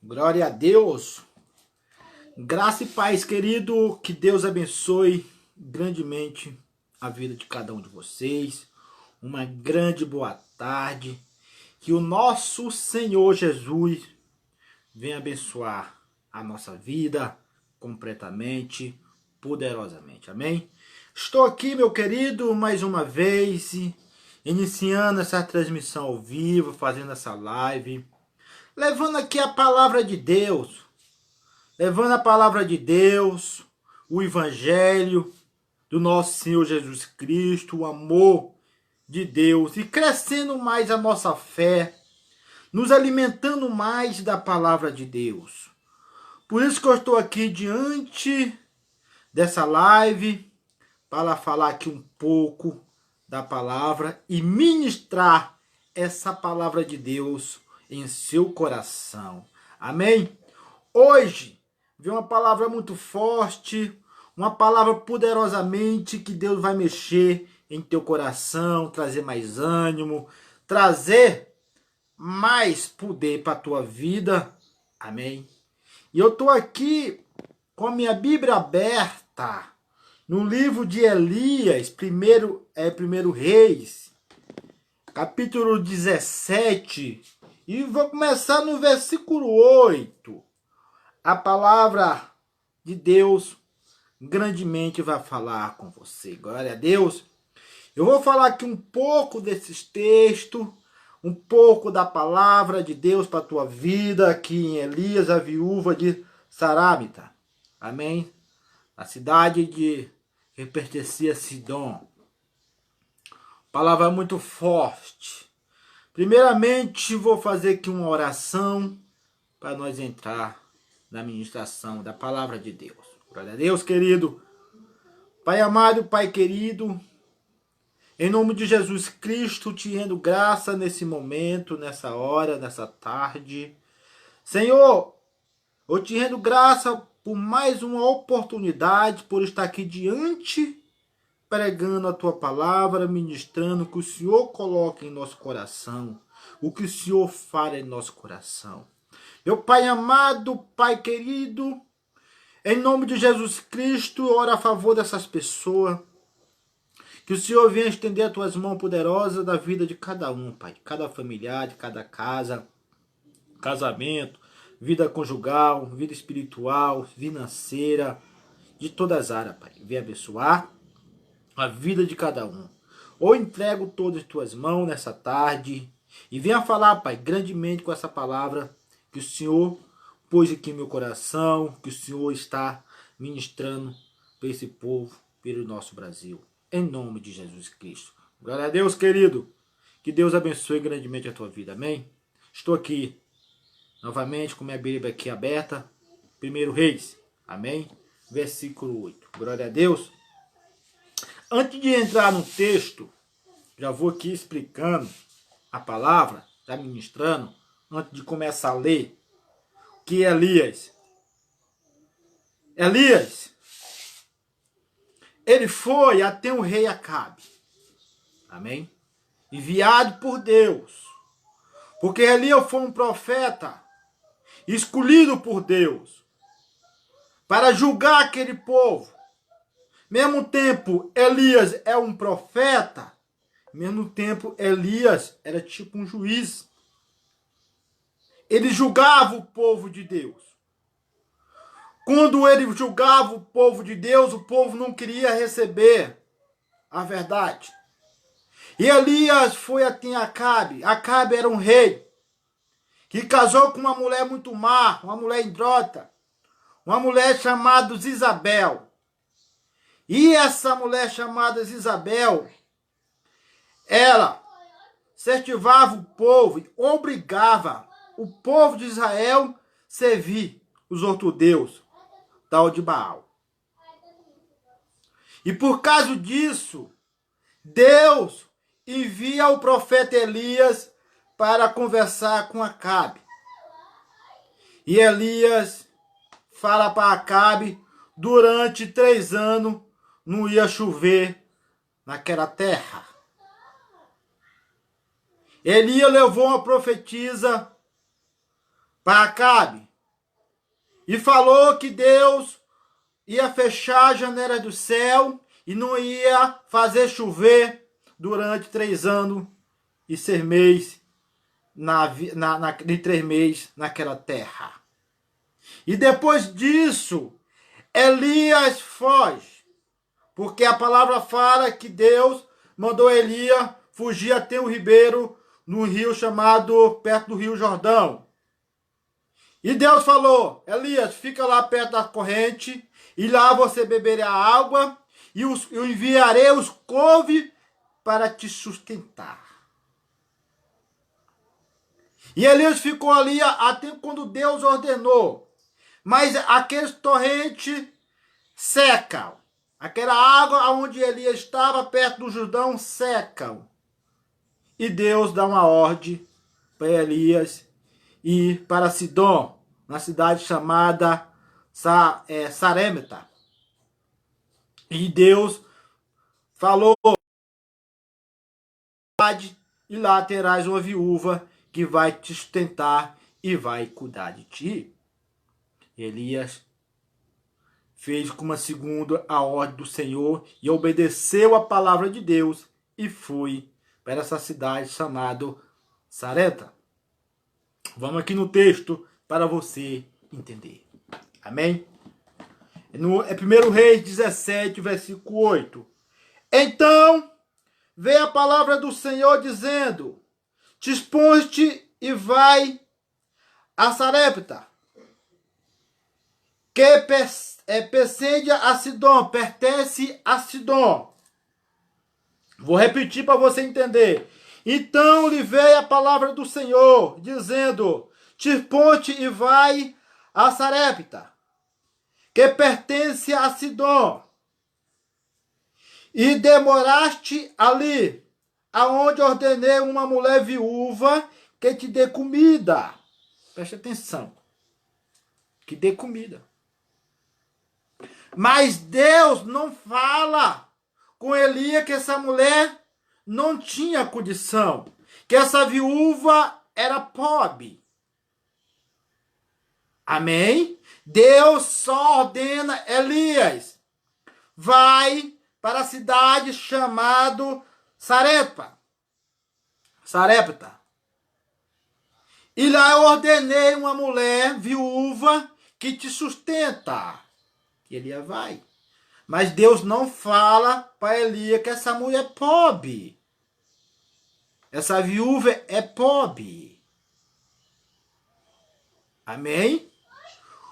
Glória a Deus. Graça e paz, querido. Que Deus abençoe grandemente a vida de cada um de vocês. Uma grande boa tarde. Que o nosso Senhor Jesus venha abençoar a nossa vida completamente, poderosamente. Amém? Estou aqui, meu querido, mais uma vez, iniciando essa transmissão ao vivo, fazendo essa live, levando aqui a palavra de Deus, o evangelho do nosso Senhor Jesus Cristo, o amor de Deus e crescendo mais a nossa fé, nos alimentando mais da palavra de Deus. Por isso que eu estou aqui diante dessa live para falar aqui um pouco da palavra e ministrar essa palavra de Deus em seu coração. Amém? Hoje vem uma palavra muito forte, uma palavra poderosamente que Deus vai mexer em teu coração, trazer mais ânimo, trazer mais poder para a tua vida. Amém? E eu estou aqui com a minha Bíblia aberta no livro de Elias, primeiro Reis, capítulo 17, e vou começar no versículo 8. A palavra de Deus grandemente vai falar com você. Glória a Deus. Eu vou falar aqui um pouco desses textos, um pouco da palavra de Deus para a tua vida, aqui em Elias, a viúva de Sarapta. Amém? A cidade que pertencia a Sidom. Palavra muito forte. Primeiramente, vou fazer aqui uma oração para nós entrar na ministração da palavra de Deus. Glória a Deus, querido. Pai amado, Pai querido, em nome de Jesus Cristo, te rendo graça nesse momento, nessa hora, nessa tarde. Senhor, eu te rendo graça por mais uma oportunidade, por estar aqui diante, pregando a tua palavra, ministrando o que o Senhor coloca em nosso coração, o que o Senhor fala em nosso coração. Meu Pai amado, Pai querido, em nome de Jesus Cristo, ora a favor dessas pessoas, que o Senhor venha estender as tuas mãos poderosas da vida de cada um, Pai, de cada familiar, de cada casa, casamento, vida conjugal, vida espiritual, financeira, de todas as áreas, Pai. Venha abençoar a vida de cada um. Ou entrego todas as tuas mãos nessa tarde e venha falar, Pai, grandemente com essa palavra que o Senhor pôs aqui em meu coração, que o Senhor está ministrando para esse povo, pelo nosso Brasil. Em nome de Jesus Cristo. Glória a Deus, querido. Que Deus abençoe grandemente a tua vida. Amém? Estou aqui novamente com minha Bíblia aqui aberta. 1 Reis. Amém? Versículo 8. Glória a Deus. Antes de entrar no texto, já vou aqui explicando a palavra, já ministrando, antes de começar a ler, que Elias, ele foi até o rei Acabe, amém? Enviado por Deus, porque Elias foi um profeta, escolhido por Deus, para julgar aquele povo. Mesmo tempo, Elias é um profeta, mesmo tempo, Elias era tipo um juiz. Ele julgava o povo de Deus. Quando ele julgava o povo de Deus, o povo não queria receber a verdade. E Elias foi até Acabe. Acabe era um rei que casou com uma mulher muito má, uma mulher indrota, uma mulher chamada Isabel. E essa mulher chamada Isabel, ela certivava o povo e obrigava o povo de Israel a servir os outros deuses, tal de Baal. E por causa disso, Deus envia o profeta Elias para conversar com Acabe. E Elias fala para Acabe, durante 3 anos não ia chover naquela terra. Elias levou uma profetisa para Acabe, e falou que Deus ia fechar a janela do céu e não ia fazer chover durante 3 anos e 6 meses de 3 meses naquela terra. E depois disso, Elias foge, porque a palavra fala que Deus mandou Elias fugir até um ribeiro no rio chamado, perto do rio Jordão. E Deus falou, Elias, fica lá perto da corrente, e lá você beberá água, e eu enviarei os couves para te sustentar. E Elias ficou ali até quando Deus ordenou. Mas aqueles torrentes secam. Aquela água onde Elias estava, perto do Jordão, secam. E Deus dá uma ordem para Elias ir para Sidom, na cidade chamada Sarepta. E Deus falou, e lá terás uma viúva que vai te sustentar e vai cuidar de ti. Elias fez como segundo a ordem do Senhor e obedeceu a palavra de Deus e foi para essa cidade chamada Sarepta. Vamos aqui no texto para você entender. Amém? É 1 Reis 17, versículo 8. Então veio a palavra do Senhor dizendo, dispõe-te e vai a Sarepta, que pertence a Sidom, pertence a Sidom. Vou repetir para você entender. Então lhe veio a palavra do Senhor, dizendo, dispõe-te e vai a Sarepta, que pertence a Sidom. E demoraste ali, aonde ordenei uma mulher viúva que te dê comida. Preste atenção. Que dê comida. Mas Deus não fala com Elias que essa mulher não tinha condição, que essa viúva era pobre. Amém? Deus só ordena Elias, vai para a cidade chamada Sarepta. E lá eu ordenei uma mulher viúva que te sustenta. E Elias vai. Mas Deus não fala para Elias que essa mulher é pobre. Essa viúva é pobre. Amém?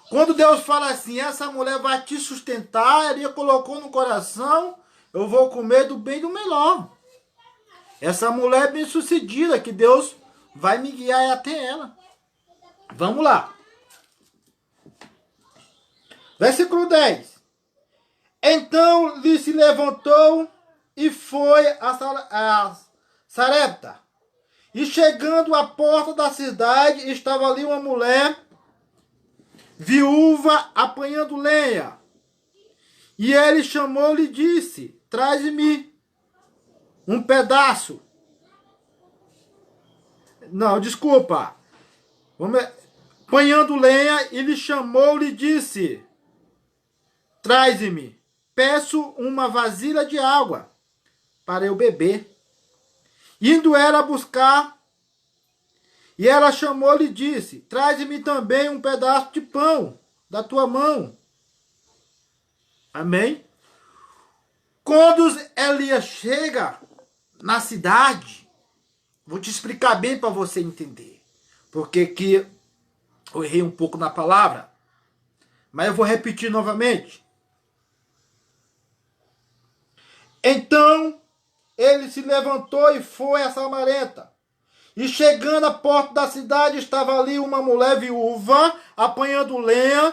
Quando Deus fala assim, essa mulher vai te sustentar, Elias colocou no coração, eu vou comer do bem e do melhor. Essa mulher é bem sucedida, que Deus vai me guiar até ela. Vamos lá. Versículo 10. Então ele se levantou e foi a Sarepta. E chegando à porta da cidade, estava ali uma mulher viúva apanhando lenha. E ele chamou-lhe e disse, traz-me um pedaço. Não, desculpa. Apanhando lenha, ele chamou-lhe e disse, traz-me, peço uma vasilha de água para eu beber. Indo ela buscar, e ela chamou-lhe e disse, traz-me também um pedaço de pão da tua mão. Amém? Quando Elias chega na cidade, vou te explicar bem para você entender, porque aqui eu errei um pouco na palavra, mas eu vou repetir novamente. Então ele se levantou e foi a Sarepta. E chegando à porta da cidade, estava ali uma mulher viúva, apanhando lenha.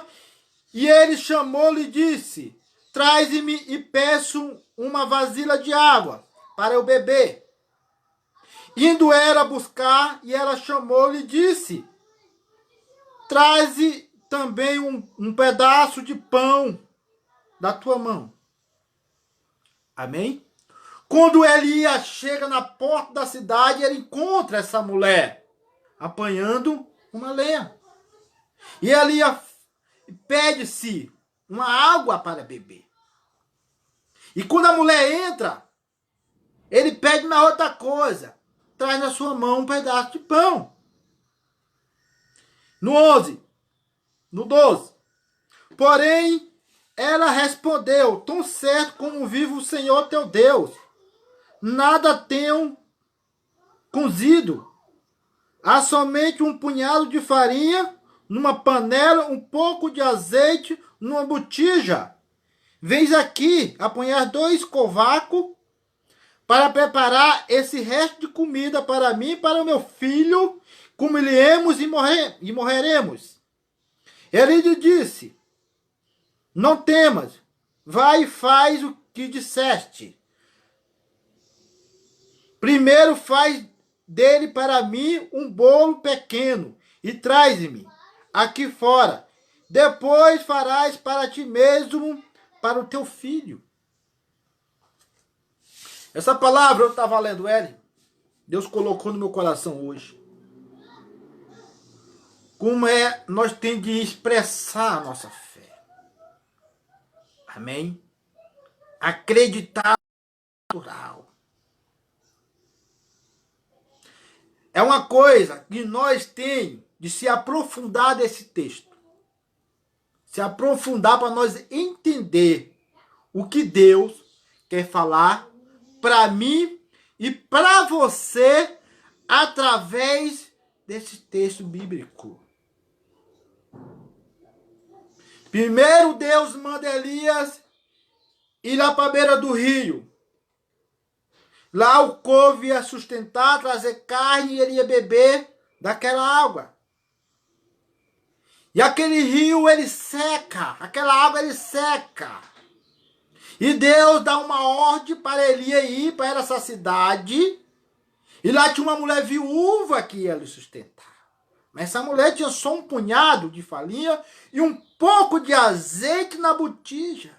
E ele chamou-lhe e disse, traz-me e peço uma vasilha de água para eu beber. Indo ela buscar, e ela chamou-lhe e disse, traze também um pedaço de pão da tua mão. Amém? Quando Elias chega na porta da cidade, ele encontra essa mulher apanhando uma lenha. E Elias e pede-se uma água para beber. E quando a mulher entra, ele pede mais outra coisa. Traz na sua mão um pedaço de pão. No 11, no 12. Porém, ela respondeu, tão certo como vive o Senhor teu Deus, nada tenho cozido. Há somente um punhado de farinha numa panela, um pouco de azeite numa botija. Vens aqui apanhar 2 covacos para preparar esse resto de comida para mim e para o meu filho, comeremos e morreremos. Ele lhe disse, não temas, vai e faz o que disseste. Primeiro faz dele para mim um bolo pequeno e traz-me aqui fora. Depois farás para ti mesmo, para o teu filho. Essa palavra eu estava lendo ela. Deus colocou no meu coração hoje. Como nós temos de expressar a nossa fé. Amém? Acreditar no natural. É uma coisa que nós temos de se aprofundar nesse texto. Se aprofundar para nós entender o que Deus quer falar para mim e para você através desse texto bíblico. Primeiro Deus manda Elias ir lá para a beira do rio. Lá o povo ia sustentar, trazer carne e ele ia beber daquela água. E aquele rio ele seca, aquela água ele seca. E Deus dá uma ordem para Elias ir para essa cidade. E lá tinha uma mulher viúva que ia lhe sustentar. Mas essa mulher tinha só um punhado de farinha e um pouco de azeite na botija.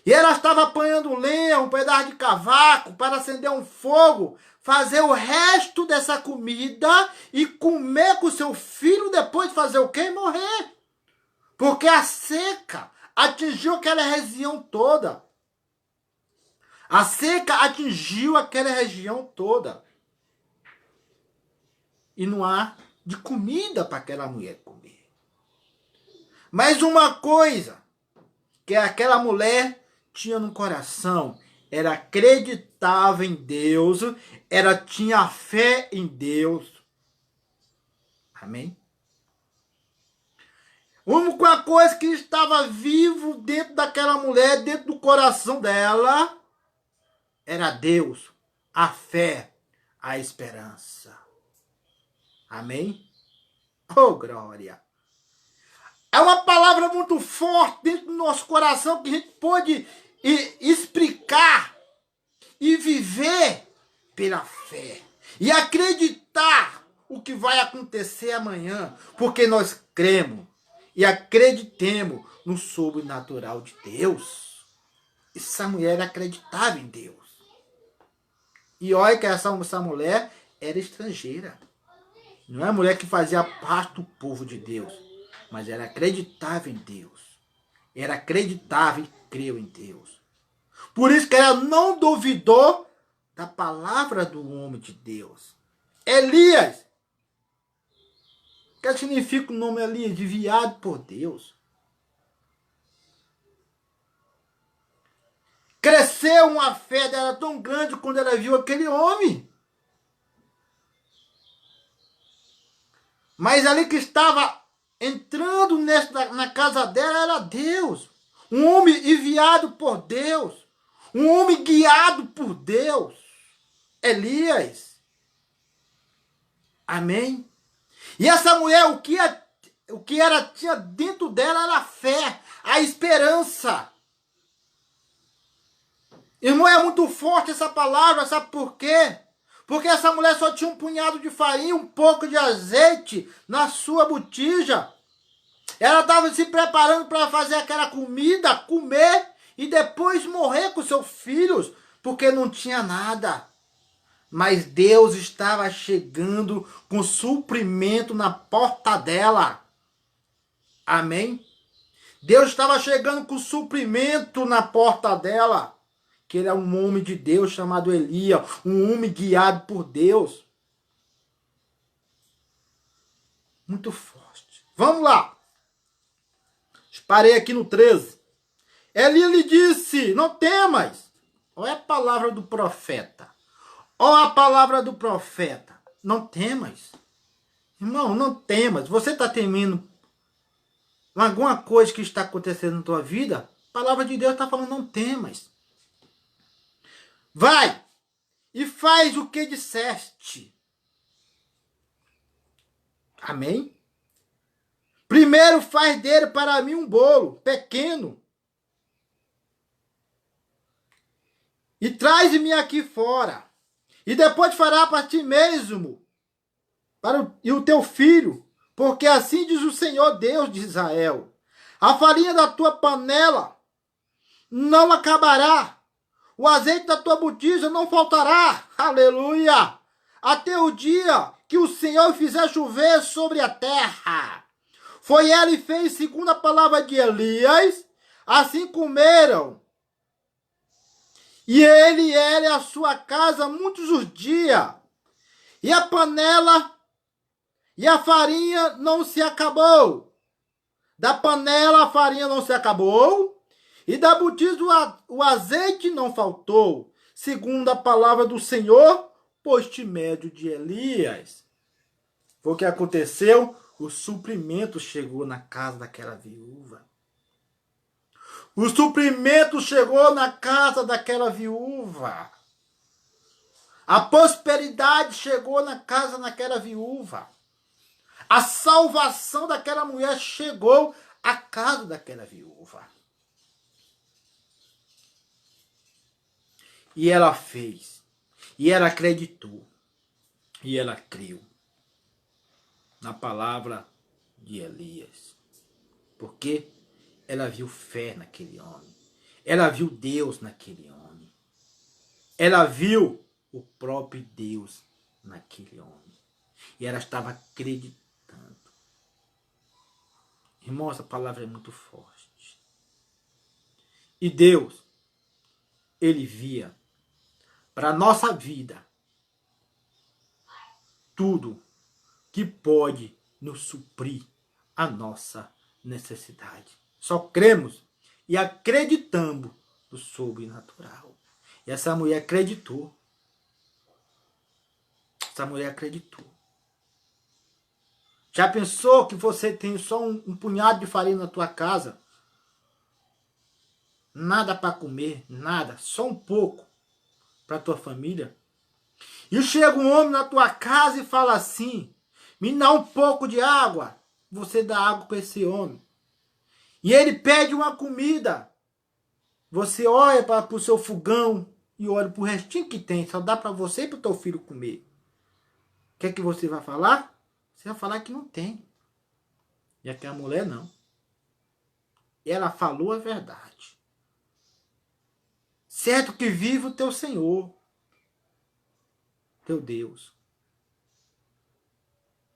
E ela estava apanhando lenha, um pedaço de cavaco para acender um fogo, fazer o resto dessa comida e comer com seu filho, depois fazer o quê? Morrer. Porque a seca atingiu aquela região toda. A seca atingiu aquela região toda. E não há de comida para aquela mulher comer. Mas uma coisa que aquela mulher tinha no coração, ela acreditava em Deus, ela tinha fé em Deus. Amém? Uma coisa que estava vivo dentro daquela mulher, dentro do coração dela, era Deus, a fé, a esperança. Amém? Oh, glória! É uma palavra muito forte dentro do nosso coração que a gente pode explicar e viver pela fé. E acreditar o que vai acontecer amanhã. Porque nós cremos e acreditemos no sobrenatural de Deus. Essa mulher acreditava em Deus. E olha que essa mulher era estrangeira. Não é a mulher que fazia parte do povo de Deus. Mas ela acreditava em Deus. Ela acreditava e creu em Deus. Por isso que ela não duvidou da palavra do homem de Deus. Elias. O que significa o nome Elias? Enviado por Deus. Cresceu uma fé dela tão grande quando ela viu aquele homem. Mas ali que estava entrando na casa dela era Deus. Um homem enviado por Deus. Um homem guiado por Deus. Elias. Amém? E essa mulher, o que ela tinha dentro dela era a fé, a esperança. Irmão, é muito forte essa palavra, sabe por quê? Porque essa mulher só tinha um punhado de farinha, um pouco de azeite na sua botija. Ela estava se preparando para fazer aquela comida, comer e depois morrer com seus filhos, porque não tinha nada. Mas Deus estava chegando com suprimento na porta dela. Amém? Deus estava chegando com suprimento na porta dela. Que ele é um homem de Deus chamado Elias, um homem guiado por Deus. Muito forte. Vamos lá. Parei aqui no 13. Elias lhe disse, não temas. Olha a palavra do profeta. Olha a palavra do profeta. Não temas. Irmão, não temas. Você está temendo alguma coisa que está acontecendo na tua vida? A palavra de Deus está falando, não temas. Vai e faz o que disseste. Amém? Primeiro faz dele para mim um bolo pequeno. E traz-me aqui fora. E depois fará para ti mesmo e o teu filho. Porque assim diz o Senhor Deus de Israel. A farinha da tua panela não acabará. O azeite da tua botija não faltará. Aleluia. Até o dia que o Senhor fizer chover sobre a terra. Foi ele e fez segundo a palavra de Elias. Assim comeram. E ele e a sua casa muitos os dias. E a panela e a farinha não se acabou. Da panela a farinha não se acabou. E da botija o azeite não faltou. Segundo a palavra do Senhor, por intermédio de Elias. Foi o que aconteceu. O suprimento chegou na casa daquela viúva. O suprimento chegou na casa daquela viúva. A prosperidade chegou na casa daquela viúva. A salvação daquela mulher chegou à casa daquela viúva. E ela fez. E ela acreditou. E ela creu na palavra de Elias. Porque ela viu fé naquele homem. Ela viu Deus naquele homem. Ela viu o próprio Deus naquele homem. E ela estava acreditando. Irmão, essa palavra é muito forte. E Deus, ele via para a nossa vida tudo que pode nos suprir a nossa necessidade. Só cremos e acreditamos no sobrenatural. E essa mulher acreditou. Essa mulher acreditou. Já pensou que você tem só um punhado de farinha na tua casa? Nada para comer, nada, só um pouco para tua família. E chega um homem na tua casa e fala assim: me dá um pouco de água. Você dá água para esse homem. E ele pede uma comida. Você olha para o seu fogão e olha para o restinho que tem. Só dá para você e para o teu filho comer. O que é que você vai falar? Você vai falar que não tem. E aquela mulher não. Ela falou a verdade. Certo que vive o teu Senhor, teu Deus.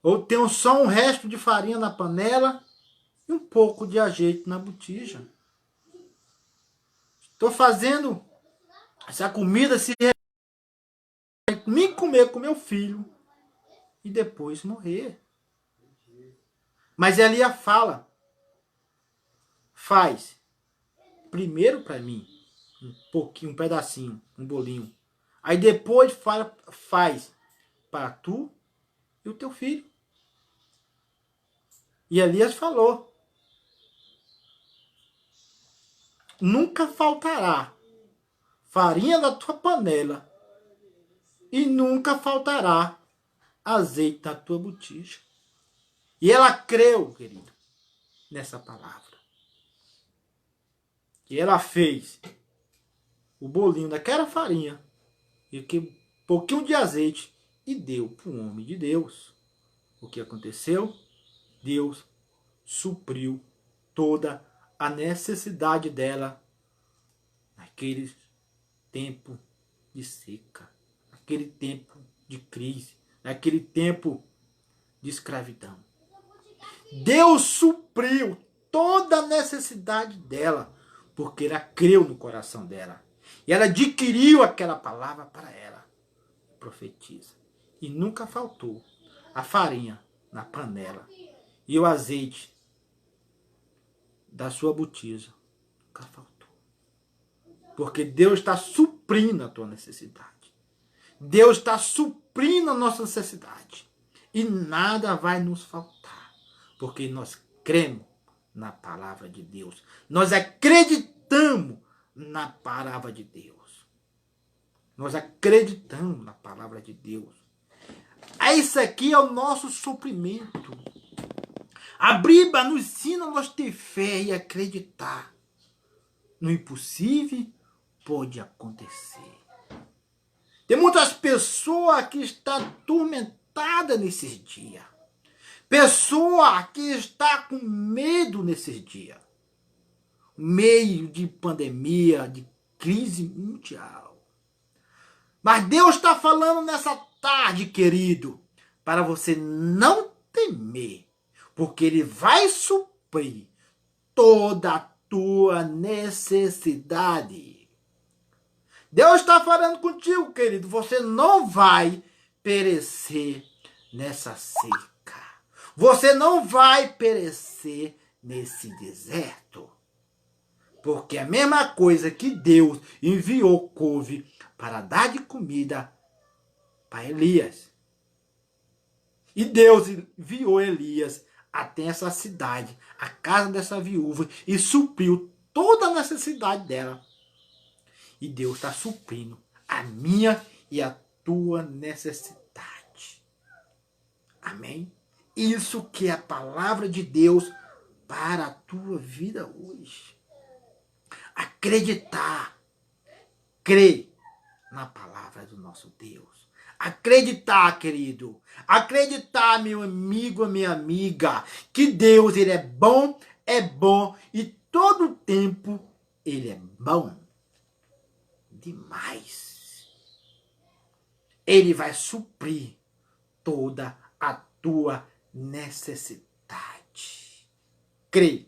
Ou tem só um resto de farinha na panela e um pouco de azeite na botija. Estou fazendo essa comida se me comer com meu filho e depois morrer. Mas Elias fala: faz primeiro para mim um pouquinho, um pedacinho, um bolinho. Aí depois faz para tu e o teu filho. E Elias falou: nunca faltará farinha da tua panela e nunca faltará azeite da tua botija. E ela creu, querido, nessa palavra. E ela fez o bolinho daquela farinha e um pouquinho de azeite e deu para o homem de Deus. O que aconteceu? Deus supriu toda a necessidade dela naquele tempo de seca, naquele tempo de crise, naquele tempo de escravidão. Deus supriu toda a necessidade dela, porque ela creu no coração dela. E ela adquiriu aquela palavra para ela. Profetiza. E nunca faltou a farinha na panela e o azeite da sua botija. Nunca faltou. Porque Deus está suprindo a tua necessidade. Deus está suprindo a nossa necessidade. E nada vai nos faltar. Porque nós cremos na palavra de Deus. Nós acreditamos na palavra de Deus. Nós acreditamos na palavra de Deus. Isso aqui é o nosso suprimento. A Bíblia nos ensina a nós ter fé e acreditar. No impossível pode acontecer. Tem muitas pessoas que estão atormentadas nesses dias. Pessoa que está com medo nesses dias. Meio de pandemia, de crise mundial. Mas Deus está falando nessa tarde, querido, para você não temer, porque Ele vai suprir toda a tua necessidade. Deus está falando contigo, querido, você não vai perecer nessa seca. Você não vai perecer nesse deserto. Porque a mesma coisa que Deus enviou couve para dar de comida para Elias. E Deus enviou Elias até essa cidade, a casa dessa viúva, e supriu toda a necessidade dela. E Deus está suprindo a minha e a tua necessidade. Amém? Isso que é a palavra de Deus para a tua vida hoje. Acreditar. Crer na palavra do nosso Deus. Acreditar, querido. Acreditar, meu amigo, minha amiga, que Deus, Ele é bom e todo o tempo Ele é bom demais. Ele vai suprir toda a tua necessidade. Crê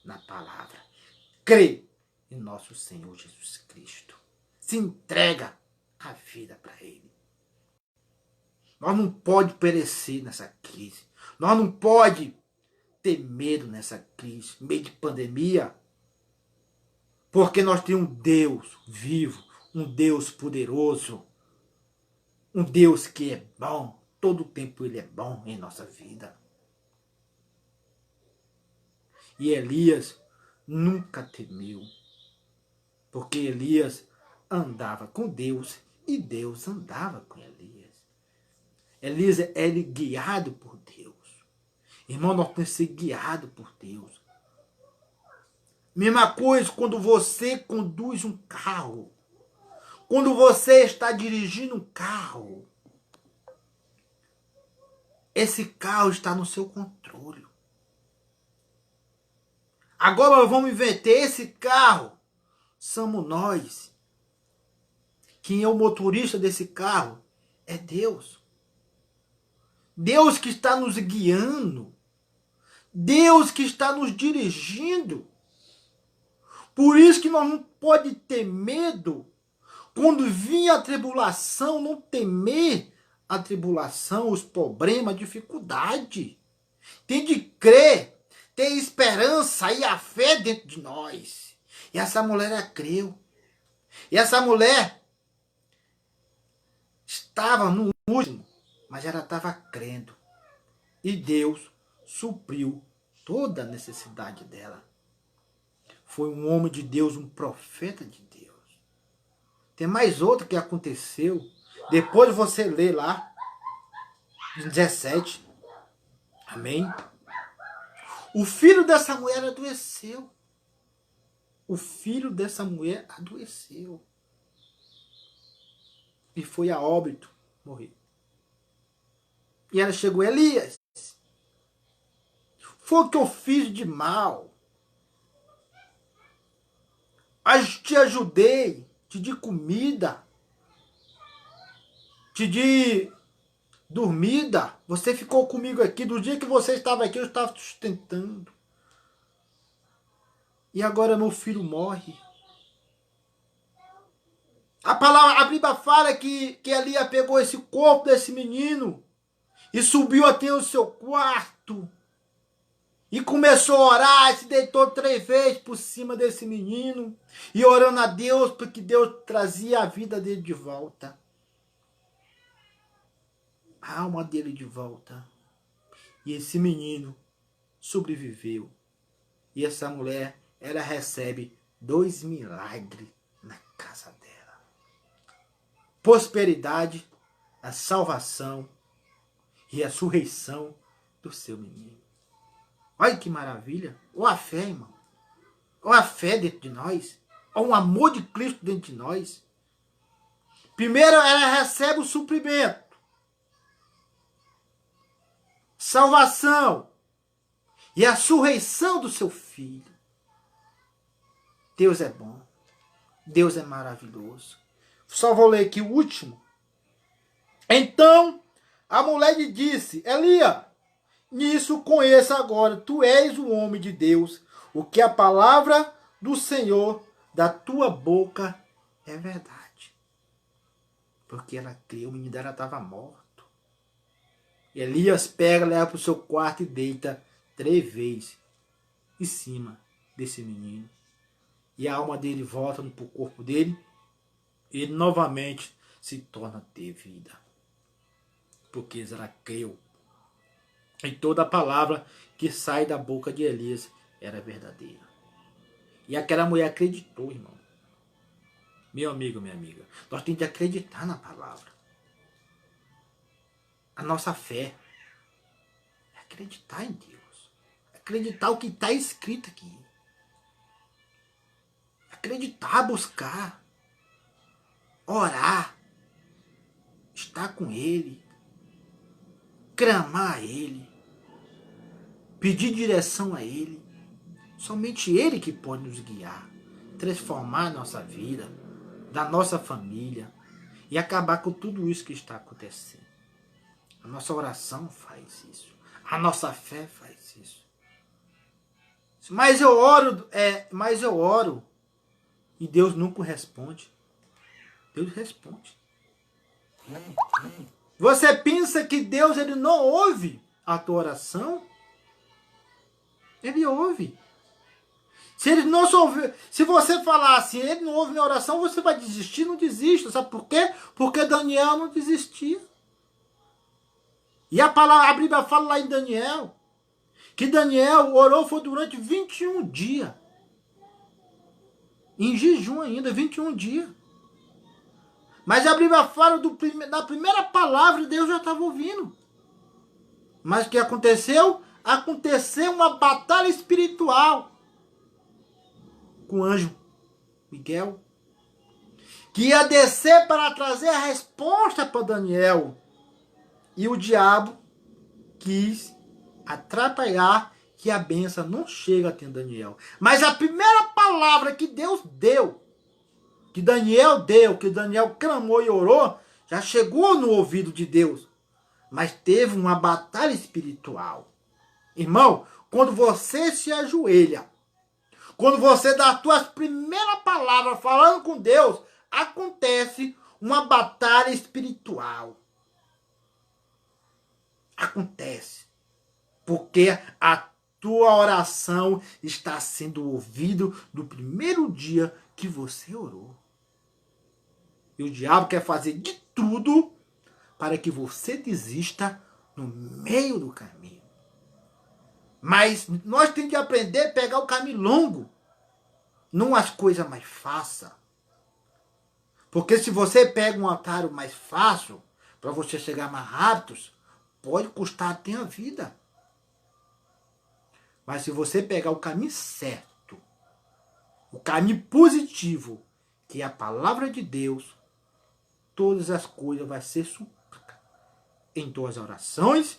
na palavra. Crê em nosso Senhor Jesus Cristo. Se entrega a vida para Ele. Nós não pode perecer nessa crise. Nós não pode ter medo nessa crise, meio de pandemia. Porque nós temos um Deus vivo, um Deus poderoso, um Deus que é bom. Todo o tempo Ele é bom em nossa vida. E Elias nunca temeu. Porque Elias andava com Deus e Deus andava com Elias. Elias era guiado por Deus. Irmão, nós temos que ser guiados por Deus. Mesma coisa quando você conduz um carro. Quando você está dirigindo um carro. Esse carro está no seu controle. Agora nós vamos inverter esse carro. Somos nós. Quem é o motorista desse carro é Deus. Deus que está nos guiando. Deus que está nos dirigindo. Por isso que nós não podemos ter medo. Quando vir a tribulação, não temer a tribulação, os problemas, a dificuldade. Tem de crer, ter esperança e a fé dentro de nós. E essa mulher ela creu. E essa mulher estava no último, mas ela estava crendo. E Deus supriu toda a necessidade dela. Foi um homem de Deus, um profeta de Deus. Tem mais outro que aconteceu. Depois você lê lá, em 17. Amém? O filho dessa mulher adoeceu. O filho dessa mulher adoeceu. E foi a óbito morrer. E ela chegou, Elias, foi o que eu fiz de mal. Te ajudei, te di comida, te di dormida. Você ficou comigo aqui. Do dia que você estava aqui, eu estava te sustentando. E agora meu filho morre. A Bíblia fala que Elias pegou esse corpo desse menino e subiu até o seu quarto e começou a orar, se deitou 3 vezes por cima desse menino e orando a Deus porque Deus trazia a vida dele de volta. A alma dele de volta. E esse menino sobreviveu. E essa mulher, ela recebe 2 milagres na casa dela. Prosperidade, a salvação e a ressurreição do seu menino. Olha que maravilha. Olha a fé, irmão. Olha a fé dentro de nós. Olha o amor de Cristo dentro de nós. Primeiro, ela recebe o suprimento. Salvação. E a ressurreição do seu filho. Deus é bom. Deus é maravilhoso. Só vou ler aqui o último. Então, a mulher lhe disse, Elias, nisso conheça agora, tu és o homem de Deus, o que a palavra do Senhor da tua boca é verdade. Porque ela creu, o menino dela estava morto. Elias pega, leva para o seu quarto e deita 3 vezes em cima desse menino. E a alma dele volta para o corpo dele. E novamente se torna a ter vida. Porque ela creu. E toda a palavra que sai da boca de Elias era verdadeira. E aquela mulher acreditou, irmão. Meu amigo, minha amiga. Nós temos de acreditar na palavra. A nossa fé é acreditar em Deus. Acreditar o que está escrito aqui. Acreditar, buscar. Orar. Estar com Ele. Clamar a Ele. Pedir direção a Ele. Somente Ele que pode nos guiar. Transformar a nossa vida. Da nossa família. E acabar com tudo isso que está acontecendo. A nossa oração faz isso. A nossa fé faz isso. Mas eu oro. E Deus nunca responde. Deus responde. Você pensa que Deus ele não ouve a tua oração? Ele ouve. Se ele não ouve, se você falar assim, ele não ouve minha oração, você vai desistir? Não desista. Sabe por quê? Porque Daniel não desistia. E a Bíblia fala lá em Daniel que Daniel orou foi durante 21 dias. Em jejum ainda, 21 dias. Mas a Bíblia fala da primeira palavra, Deus já estava ouvindo. Mas o que aconteceu? Aconteceu uma batalha espiritual com o anjo Miguel, que ia descer para trazer a resposta para Daniel. E o diabo quis atrapalhar que a bênção não chega até Daniel. Mas a primeira palavra que Deus deu, que Daniel clamou e orou, já chegou no ouvido de Deus. Mas teve uma batalha espiritual. Irmão, quando você se ajoelha, quando você dá as tuas primeiras palavras falando com Deus, acontece uma batalha espiritual. Acontece. Porque a tua oração está sendo ouvida do primeiro dia que você orou. E o diabo quer fazer de tudo para que você desista no meio do caminho. Mas nós temos que aprender a pegar o caminho longo, não as coisas mais fáceis. Porque se você pega um atalho mais fácil, para você chegar mais rápido, pode custar até a vida. Mas se você pegar o caminho certo, o caminho positivo, que é a palavra de Deus, todas as coisas vão ser supridas em tuas orações,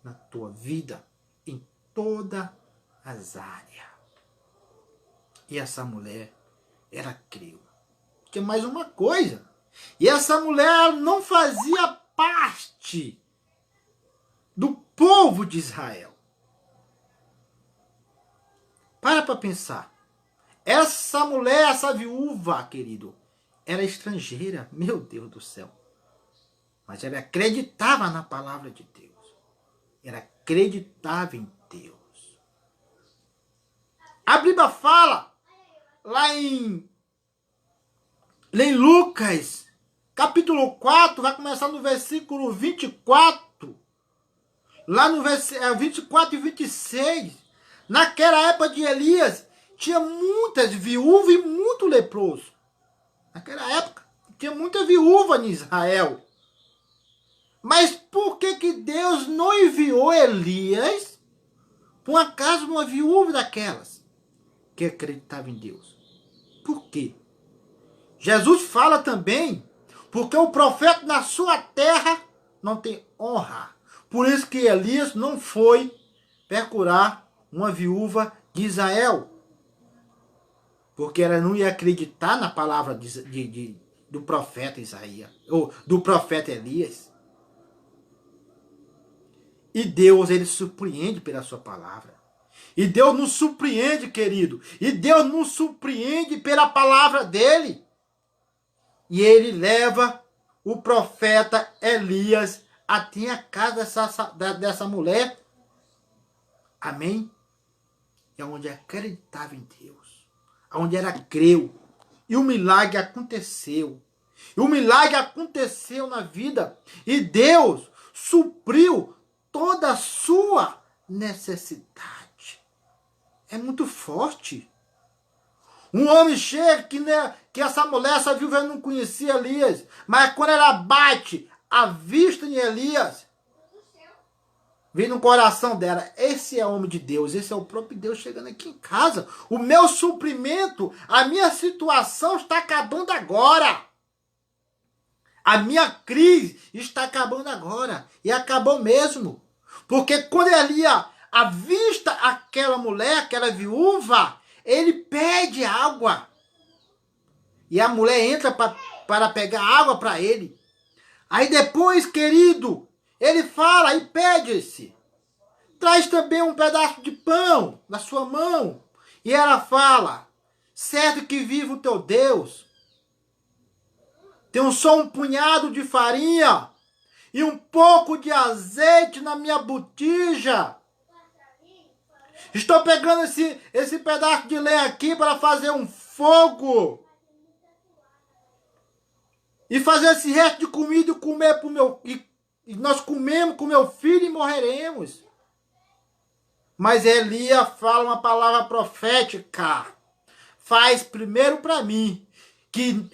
na tua vida, em todas as áreas. E essa mulher, ela creu. Tinha mais uma coisa. E essa mulher não fazia parte do povo de Israel. Para pensar. Essa mulher, essa viúva, querido, era estrangeira, meu Deus do céu. Mas ela acreditava na palavra de Deus. Ela acreditava em Deus. A Bíblia fala, lá em Lucas, capítulo 4, vai começar no versículo 24. Lá no versículo 24 e 26. Naquela época de Elias, tinha muitas viúvas e muito leproso. Naquela época, tinha muita viúva em Israel. Mas por que Deus não enviou Elias por acaso uma viúva daquelas que acreditava em Deus? Por quê? Jesus fala também, porque o profeta na sua terra não tem honra. Por isso que Elias não foi procurar uma viúva de Israel. Porque ela não ia acreditar na palavra do profeta Isaías, ou do profeta Elias. E Deus, ele surpreende pela sua palavra. E Deus nos surpreende, querido. E Deus nos surpreende pela palavra dele. E ele leva o profeta Elias até a casa dessa mulher. Amém? É onde acreditava em Deus. Onde ela creu. E o milagre aconteceu. E o milagre aconteceu na vida. E Deus supriu toda a sua necessidade. É muito forte. Um homem chega que essa mulher, essa viúva não conhecia Elias. Mas quando ela bate a vista em Elias, vem no coração dela, esse é o homem de Deus, esse é o próprio Deus chegando aqui em casa. O meu suprimento, a minha situação está acabando agora. A minha crise está acabando agora. E acabou mesmo. Porque quando Elias avista aquela mulher, aquela viúva, ele pede água. E a mulher entra para pegar água para ele. Aí depois, querido, ele fala e pede-se. Traz também um pedaço de pão na sua mão. E ela fala, certo que vive o teu Deus. Tenho só um punhado de farinha e um pouco de azeite na minha botija. Estou pegando esse pedaço de lenha aqui para fazer um fogo. E fazer esse resto de comida e comer pro meu... E nós comemos com meu filho e morreremos. Mas Elias fala uma palavra profética. Faz primeiro para mim que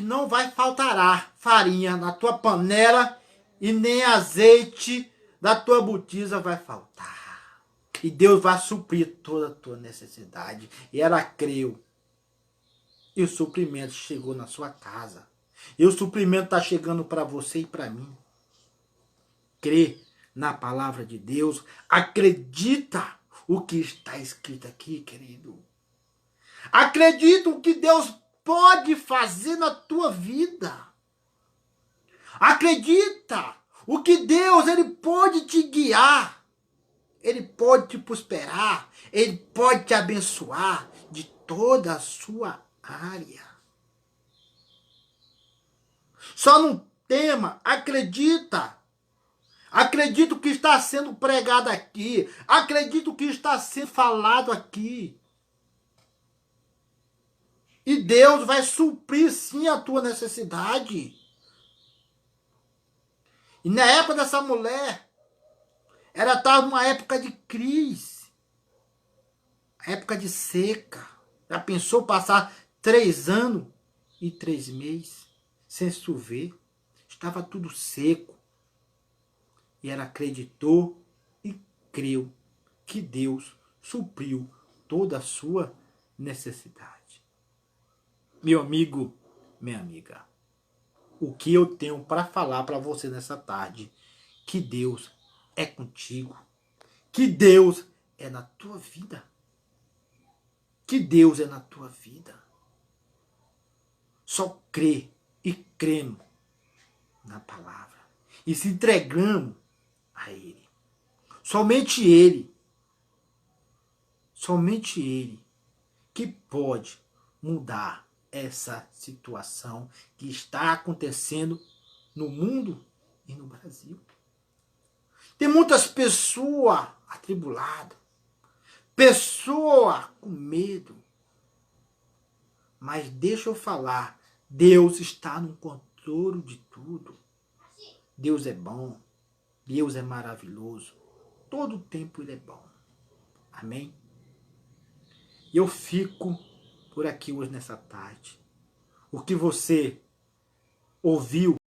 não vai faltará farinha na tua panela e nem azeite da tua botija vai faltar. E Deus vai suprir toda a tua necessidade. E ela creu. E o suprimento chegou na sua casa. E o suprimento está chegando para você e para mim. Crê na palavra de Deus. Acredita o que está escrito aqui, querido. Acredita o que Deus pode fazer na tua vida. Acredita o que Deus ele pode te guiar. Ele pode te prosperar. Ele pode te abençoar de toda a sua área. Só não tema, acredita. Acredita o que está sendo pregado aqui. Acredita o que está sendo falado aqui. E Deus vai suprir sim a tua necessidade. E na época dessa mulher, ela estava numa época de crise. Época de seca. Já pensou passar 3 anos e 3 meses sem chover? Estava tudo seco. E ela acreditou e creu que Deus supriu toda a sua necessidade. Meu amigo, minha amiga, o que eu tenho para falar para você nessa tarde? Que Deus é contigo. Que Deus é na tua vida. Que Deus é na tua vida. Só crê e cremos na palavra. E se entregamos a Ele. Somente Ele. Somente Ele que pode mudar essa situação que está acontecendo no mundo e no Brasil. Tem muitas pessoas atribuladas, pessoas com medo. Mas deixa eu falar, Deus está no controle de tudo. Deus é bom, Deus é maravilhoso. Todo tempo Ele é bom. Amém? E eu fico por aqui hoje nessa tarde. O que você ouviu